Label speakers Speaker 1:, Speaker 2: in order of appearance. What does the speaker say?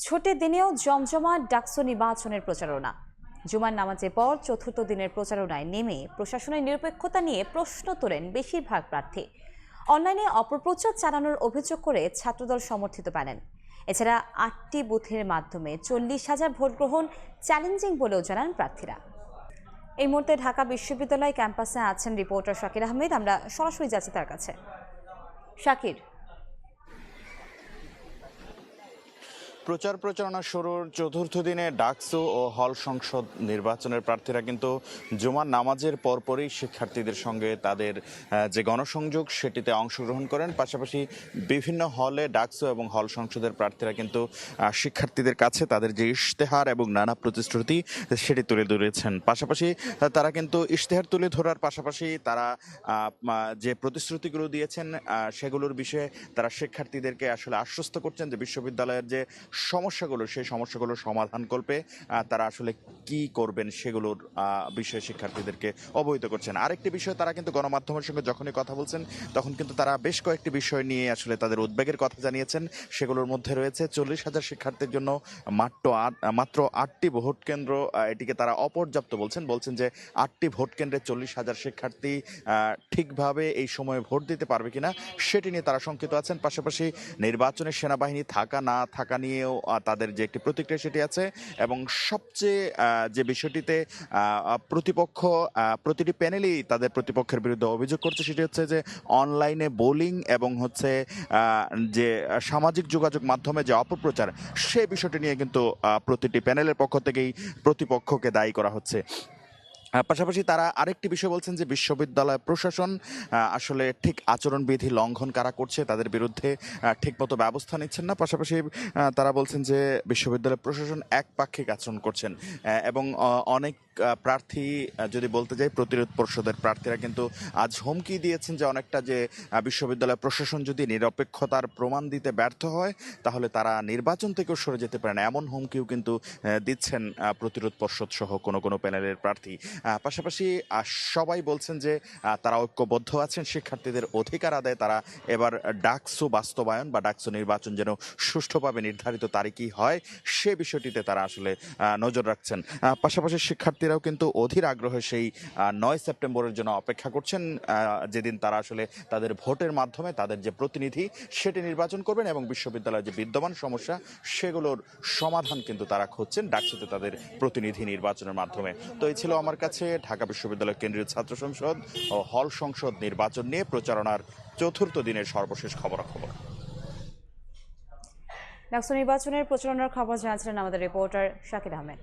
Speaker 1: ছুটির দিনেও জমজমাট ডাকসু নির্বাচনের প্রচারণা। জুমার নামাজের পর চতুর্থ দিনের প্রচারণায় নেমে প্রশাসনের নিরপেক্ষতা নিয়ে প্রশ্ন তোলেন বেশিরভাগ প্রার্থী। অনলাইনে অপপ্রচার চালানোর অভিযোগ করে ছাত্রদল সমর্থিত প্যানেল। এছাড়া ৮টি বুথের মাধ্যমে ৪০,০০০ ভোট গ্রহণ চ্যালেঞ্জিং বলেও জানান প্রার্থীরা। এই মুহূর্তে ঢাকা বিশ্ববিদ্যালয় ক্যাম্পাসে আছেন রিপোর্টার শাকির আহমেদ। আমরা সরাসরি যাচ্ছি তার কাছে। শাকির,
Speaker 2: প্রচারণা শুরুর চতুর্থ দিনে ডাকসু ও হল সংসদ নির্বাচনের প্রার্থীরা কিন্তু জুমার নামাজের পরপরই শিক্ষার্থীদের সঙ্গে তাদের যে গণসংযোগ সেটিতে অংশগ্রহণ করেন। পাশাপাশি বিভিন্ন হলে ডাকসু এবং হল সংসদের প্রার্থীরা কিন্তু শিক্ষার্থীদের কাছে তাদের যে ইশতেহার এবং নানা প্রতিশ্রুতি সেটি তুলে ধরেছেন। পাশাপাশি তারা কিন্তু ইশতেহার তুলে ধরার পাশাপাশি তারা যে প্রতিশ্রুতিগুলো দিয়েছেন সেগুলোর বিষয়ে তারা শিক্ষার্থীদেরকে আসলে আশ্বস্ত করছেন যে বিশ্ববিদ্যালয়ের যে সমস্যাগুলো সেই সমস্যাগুলোর সমাধান করবে তারা আসলে কি করবেন সেগুলোর বিষয়ে শিক্ষার্থীদেরকে অবহিত করছেন। আরেকটি বিষয়, তারা কিন্তু গণমাধ্যমের সঙ্গে যখনই কথা বলছেন তখন কিন্তু তারা বেশ কয়েকটি বিষয় নিয়ে আসলে তাদের উদ্বেগের কথা জানিয়েছেন। সেগুলোর মধ্যে রয়েছে ৪০,০০০ শিক্ষার্থীর জন্য মাত্র ৮টি ভোট কেন্দ্র, এটিকে তারা অপর্যাপ্ত বলছেন যে 8টি ভোট কেন্দ্রে ৪০,০০০ শিক্ষার্থী ঠিকভাবে এই সময়ে ভোট দিতে পারবে কিনা সেটি নিয়ে তারা শঙ্কিত আছেন। পাশাপাশি নির্বাচনে সেনাবাহিনী থাকা না থাকা নিয়েও তাদের যে একটি প্রতিক্রিয়া সেটি আছে। এবং সবচেয়ে যে বিষয়টিতে প্রতিপক্ষ প্রতিটি প্যানেলই তাদের প্রতিপক্ষের বিরুদ্ধে অভিযোগ করছে সেটি হচ্ছে যে অনলাইনে বোলিং এবং হচ্ছে যে সামাজিক যোগাযোগ মাধ্যমে যে অপপ্রচার সে বিষয়টি নিয়ে কিন্তু প্রতিটি প্যানেলের পক্ষ থেকেই প্রতিপক্ষকে দায়ী করা হচ্ছে। পাশাপাশি তারা আরেকটি বিষয় বলছেন যে বিশ্ববিদ্যালয় প্রশাসন আসলে ঠিক আচরণবিধি লঙ্ঘন কারা করছে তাদের বিরুদ্ধে ঠিকমতো ব্যবস্থা নিচ্ছেন না। পাশাপাশি তারা বলছেন যে বিশ্ববিদ্যালয় প্রশাসন একপাক্ষিক আচরণ করছেন এবং অনেক প্রার্থী যদি বলতে যাই প্রতিরোধ পরিষদের প্রার্থীরা কিন্তু আজ হুমকি দিয়েছেন যে অনেকটা যে বিশ্ববিদ্যালয় প্রশাসন যদি নিরপেক্ষতার প্রমাণ দিতে ব্যর্থ হয় তাহলে তারা নির্বাচন থেকেও সরে যেতে পারেন, এমন হুমকিও কিন্তু দিচ্ছেন প্রতিরোধ পর্ষদ সহ কোনো প্যানেলের প্রার্থী। পাশাপাশি সবাই বলছেন যে তারা ঐক্যবদ্ধ আছেন শিক্ষার্থীদের অধিকার আদায়। তারা এবার ডাকসু বাস্তবায়ন বা ডাকসু নির্বাচন যেন সুষ্ঠুভাবে নির্ধারিত তারিখই হয় সে বিষয়টিতে তারা আসলে নজর রাখছেন। পাশাপাশি শিক্ষার্থীরাও কিন্তু অধীর আগ্রহে সেই ৯ সেপ্টেম্বরের জন্য অপেক্ষা করছেন, যেদিন তারা আসলে তাদের ভোটের মাধ্যমে তাদের যে প্রতিনিধি সেটি নির্বাচন করবেন এবং বিশ্ববিদ্যালয়ের যে বিদ্যমান সমস্যা সেগুলোর সমাধান কিন্তু তারা খুঁজছেন ডাকসুতে তাদের প্রতিনিধি নির্বাচনের মাধ্যমে। তো এই ছিল আমার কাছে ঢাকা বিশ্ববিদ্যালয় কেন্দ্রীয় ছাত্র সংসদ ও হল সংসদ নির্বাচন নিয়ে প্রচারণার চতুর্থ দিনের সর্বশেষ খবরাখবর।
Speaker 1: ডাকসু নির্বাচনের প্রচারণার খবর জানাচ্ছিলেন আমাদের রিপোর্টার শাকির আহমেদ।